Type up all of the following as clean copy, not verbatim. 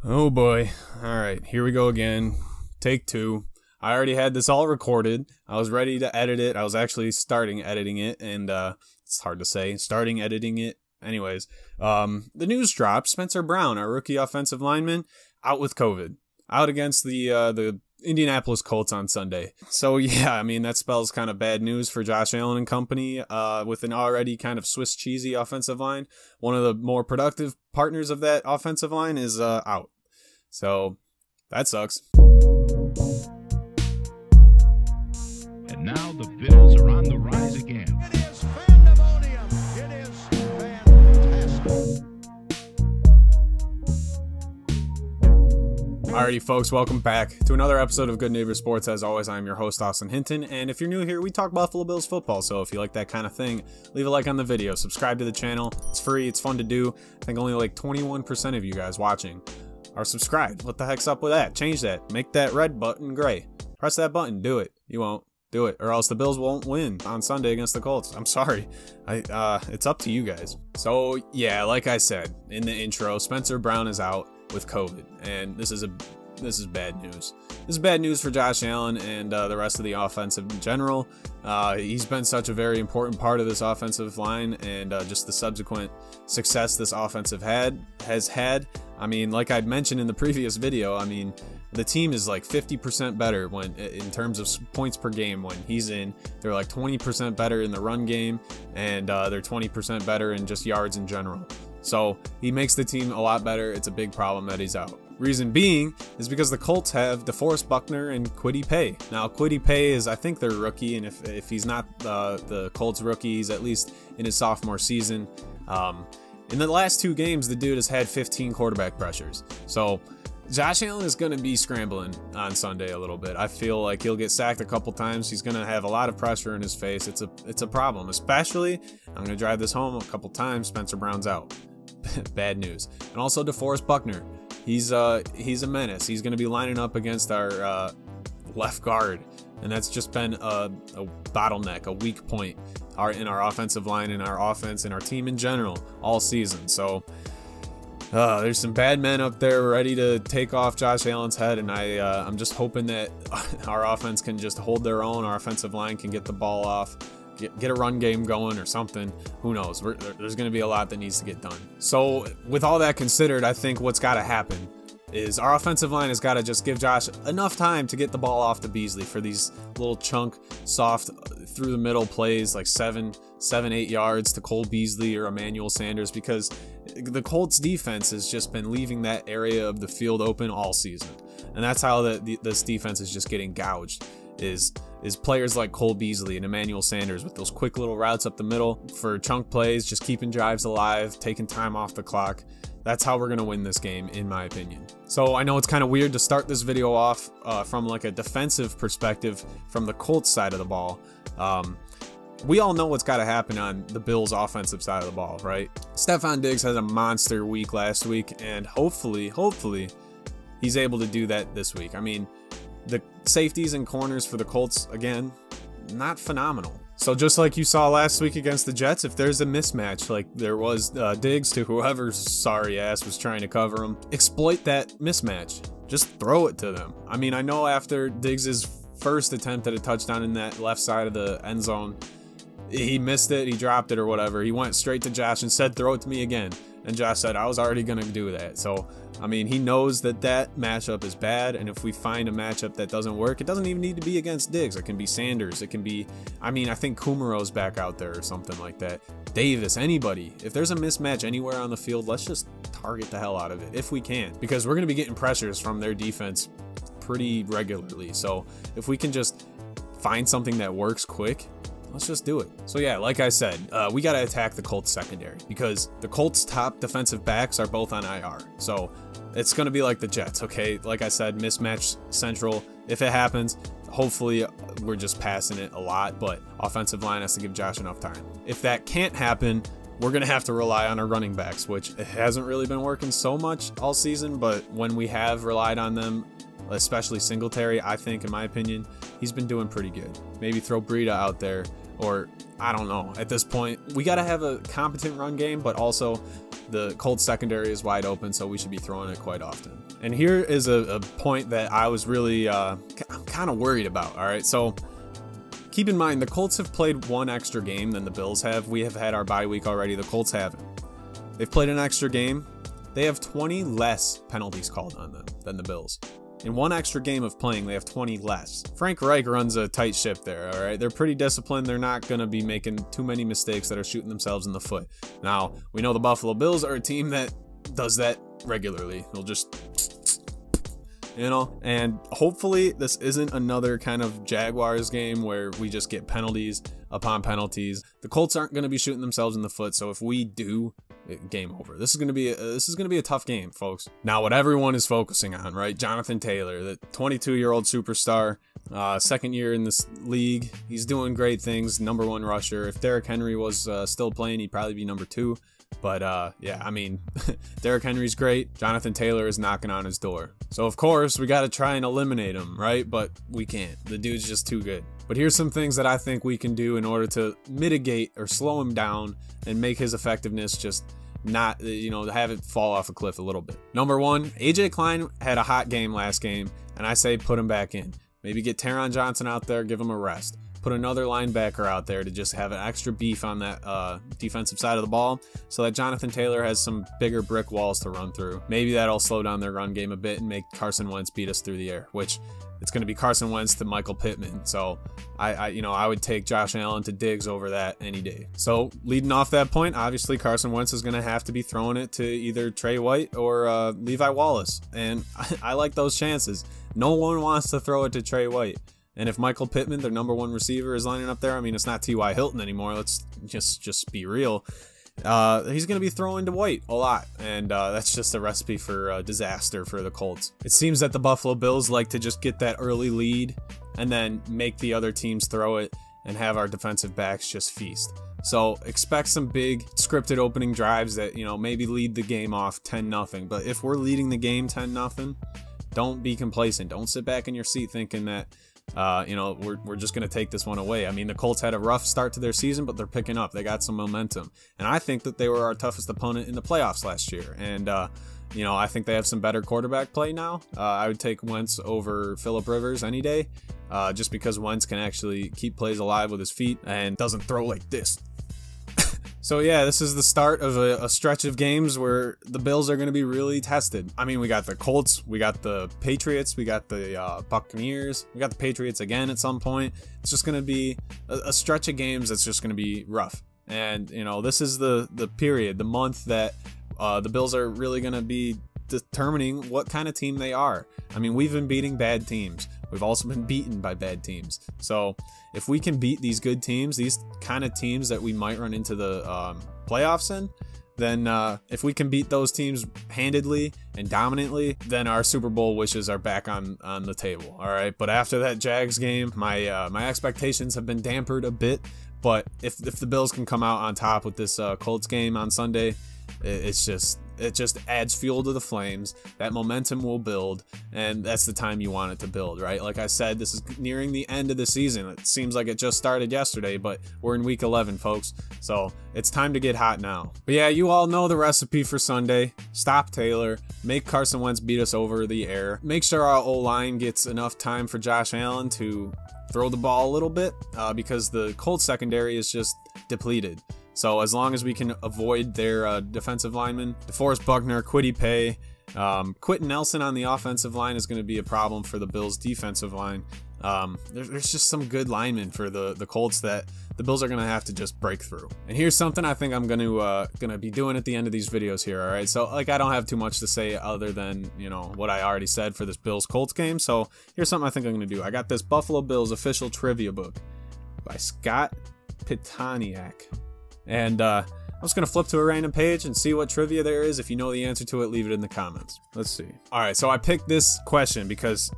Oh boy. Alright, here we go again. Take two. I already had this all recorded. I was ready to edit it. I was actually starting editing it, and it's hard to say. Starting editing it. Anyways, the news dropped. Spencer Brown, our rookie offensive lineman, out with COVID. Out against the Indianapolis Colts on Sunday. So yeah, I mean, that spells kind of bad news for Josh Allen and company with an already kind of Swiss cheesy offensive line. One of the more productive partners of that offensive line is out. So that sucks. And now the Bills are on the rise again. It is pandemonium. It is fantastic. Alrighty, folks, welcome back to another episode of Good Neighbor Sports. As always, I'm your host, Austin Hinton, and if you're new here, we talk Buffalo Bills football, so if you like that kind of thing, leave a like on the video, subscribe to the channel. It's free, it's fun to do. I think only like 21% of you guys watching are subscribed. What the heck's up with that? Change that. Make that red button gray. Press that button. Do it. You won't. Do it, or else the Bills won't win on Sunday against the Colts. I'm sorry. It's up to you guys. So yeah, like I said in the intro, Spencer Brown is out with COVID, and this is bad news. This is bad news for Josh Allen and the rest of the offense in general. He's been such a very important part of this offensive line, and just the subsequent success this offensive has had. I mean, like I mentioned in the previous video, I mean, the team is like 50% better when in terms of points per game when he's in. They're like 20% better in the run game, and they're 20% better in just yards in general. So he makes the team a lot better. It's a big problem that he's out. Reason being is because the Colts have DeForest Buckner and Kwity Paye. Now, Kwity Paye is, I think, their rookie, and if he's not the Colts rookie, he's at least in his sophomore season. In the last two games, the dude has had 15 quarterback pressures. So Josh Allen is going to be scrambling on Sunday a little bit. I feel like he'll get sacked a couple times. He's going to have a lot of pressure in his face. It's a problem, especially, I'm going to drive this home a couple times, Spencer Brown's out. Bad news. And also DeForest Buckner. He's a menace. He's going to be lining up against our left guard, and that's just been a bottleneck, a weak point in our offensive line, in our offense, and our team in general all season. So there's some bad men up there ready to take off Josh Allen's head, and I'm just hoping that our offense can just hold their own. Our offensive line can get the ball off, get a run game going or something. Who knows? There's going to be a lot that needs to get done. So with all that considered, I think what's got to happen is our offensive line has got to just give Josh enough time to get the ball off to Beasley for these little chunk, soft, through the middle plays like 7-8 yards to Cole Beasley or Emmanuel Sanders, because the Colts defense has just been leaving that area of the field open all season. And that's how this defense is just getting gouged, is players like Cole Beasley and Emmanuel Sanders with those quick little routes up the middle for chunk plays, just keeping drives alive, taking time off the clock. That's how we're going to win this game, in my opinion. So I know it's kind of weird to start this video off from like a defensive perspective from the Colts side of the ball. We all know what's got to happen on the Bills offensive side of the ball, right? Stephon Diggs had a monster week last week, and hopefully he's able to do that this week. I mean, the safeties and corners for the Colts, again, not phenomenal. So just like you saw last week against the Jets, if there's a mismatch like there was Diggs to whoever's sorry ass was trying to cover him, exploit that mismatch. Just throw it to them. I mean, I know after Diggs' first attempt at a touchdown in that left side of the end zone, he missed it, he dropped it or whatever. He went straight to Josh and said, throw it to me again. And Josh said, I was already going to do that. So, I mean, he knows that matchup is bad. And if we find a matchup that doesn't work, it doesn't even need to be against Diggs. It can be Sanders. It can be, I mean, I think Kumero's back out there or something like that. Davis, anybody. If there's a mismatch anywhere on the field, let's just target the hell out of it if we can. Because we're going to be getting pressures from their defense pretty regularly. So if we can just find something that works quick, let's just do it. So yeah, like I said, we got to attack the Colts secondary, because the Colts top defensive backs are both on IR. So it's going to be like the Jets, okay? Like I said, mismatch central. If it happens, hopefully we're just passing it a lot, but offensive line has to give Josh enough time. If that can't happen, we're going to have to rely on our running backs, which hasn't really been working so much all season, but when we have relied on them, especially Singletary, I think, in my opinion, he's been doing pretty good. Maybe throw Breida out there or I don't know. At this point, we got to have a competent run game, but also the Colts secondary is wide open, so we should be throwing it quite often. And here is a point that I was really I'm kind of worried about. All right, so keep in mind the Colts have played one extra game than the Bills have. We have had our bye week already. The Colts haven't. They've played an extra game. They have 20 less penalties called on them than the Bills. In one extra game of playing, they have 20 less. Frank Reich runs a tight ship there, all right? They're pretty disciplined. They're not going to be making too many mistakes that are shooting themselves in the foot. Now, we know the Buffalo Bills are a team that does that regularly. They'll just, you know, and hopefully this isn't another kind of Jaguars game where we just get penalties upon penalties. The Colts aren't going to be shooting themselves in the foot, so if we do, game over. This is going to be a tough game, folks. Now, what everyone is focusing on, right? Jonathan Taylor, the 22-year-old superstar, second year in this league. He's doing great things. #1 rusher. If Derrick Henry was still playing, he'd probably be #2. But yeah, I mean, Derrick Henry's great. Jonathan Taylor is knocking on his door. So of course we got to try and eliminate him, right? But we can't. The dude's just too good. But here's some things that I think we can do in order to mitigate or slow him down and make his effectiveness just not, you know, have it fall off a cliff a little bit. #1, AJ Klein had a hot game last game, and I say put him back in. Maybe get Taron Johnson out there, give him a rest. Put another linebacker out there to just have an extra beef on that defensive side of the ball so that Jonathan Taylor has some bigger brick walls to run through. Maybe that'll slow down their run game a bit and make Carson Wentz beat us through the air, which it's going to be Carson Wentz to Michael Pittman. So I would take Josh Allen to Diggs over that any day. So leading off that point, obviously Carson Wentz is going to have to be throwing it to either Trey White or Levi Wallace. And I like those chances. No one wants to throw it to Trey White. And if Michael Pittman, their #1 receiver, is lining up there, I mean, it's not T.Y. Hilton anymore. Let's just be real. He's going to be throwing to White a lot, and that's just a recipe for disaster for the Colts. It seems that the Buffalo Bills like to just get that early lead and then make the other teams throw it and have our defensive backs just feast. So expect some big scripted opening drives that, you know, maybe lead the game off 10-0. But if we're leading the game 10-0, don't be complacent. Don't sit back in your seat thinking that we're just going to take this one away. I mean, the Colts had a rough start to their season, but they're picking up. They got some momentum. And I think that they were our toughest opponent in the playoffs last year. And, I think they have some better quarterback play now. I would take Wentz over Phillip Rivers any day, just because Wentz can actually keep plays alive with his feet and doesn't throw like this. So yeah, this is the start of a stretch of games where the Bills are going to be really tested. I mean, we got the Colts, we got the Patriots, we got the Buccaneers, we got the Patriots again at some point. It's just going to be a stretch of games that's just going to be rough. And, this is the period, the month that the Bills are really going to be determining what kind of team they are. I mean, we've been beating bad teams. We've also been beaten by bad teams. So if we can beat these good teams, these kind of teams that we might run into the playoffs in, then if we can beat those teams handedly and dominantly, then our Super Bowl wishes are back on the table. All right. But after that Jags game, my expectations have been dampered a bit. But if the Bills can come out on top with this Colts game on Sunday, it just adds fuel to the flames. That momentum will build, and that's the time you want it to build, right? Like I said, this is nearing the end of the season. It seems like it just started yesterday, but we're in week 11, folks. So it's time to get hot now. But yeah, you all know the recipe for Sunday. Stop Taylor. Make Carson Wentz beat us over the air. Make sure our O-line gets enough time for Josh Allen to throw the ball a little bit, because the Colts secondary is just depleted. So as long as we can avoid their defensive linemen, DeForest Buckner, Kwity Paye, Quentin Nelson on the offensive line is going to be a problem for the Bills' defensive line. There's just some good linemen for the Colts that the Bills are going to have to just break through. And here's something I think I'm going to be doing at the end of these videos here, all right? So, I don't have too much to say other than, what I already said for this Bills-Colts game. So here's something I think I'm going to do. I got this Buffalo Bills official trivia book by Scott Pitaniak. And I'm just going to flip to a random page and see what trivia there is. If you know the answer to it, leave it in the comments. Let's see. All right, so I picked this question because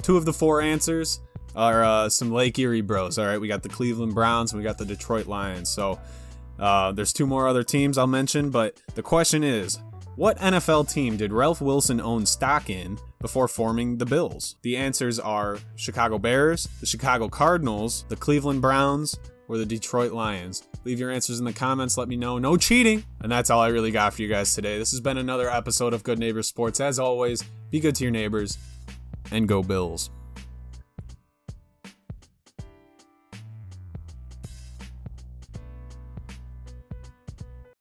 2 of the 4 answers are some Lake Erie bros. All right, we got the Cleveland Browns and we got the Detroit Lions. So there's 2 more other teams I'll mention, but the question is, what NFL team did Ralph Wilson own stock in before forming the Bills? The answers are Chicago Bears, the Chicago Cardinals, the Cleveland Browns, or the Detroit Lions? Leave your answers in the comments. Let me know. No cheating. And that's all I really got for you guys today. This has been another episode of Good Neighbors Sports. As always, be good to your neighbors and go Bills.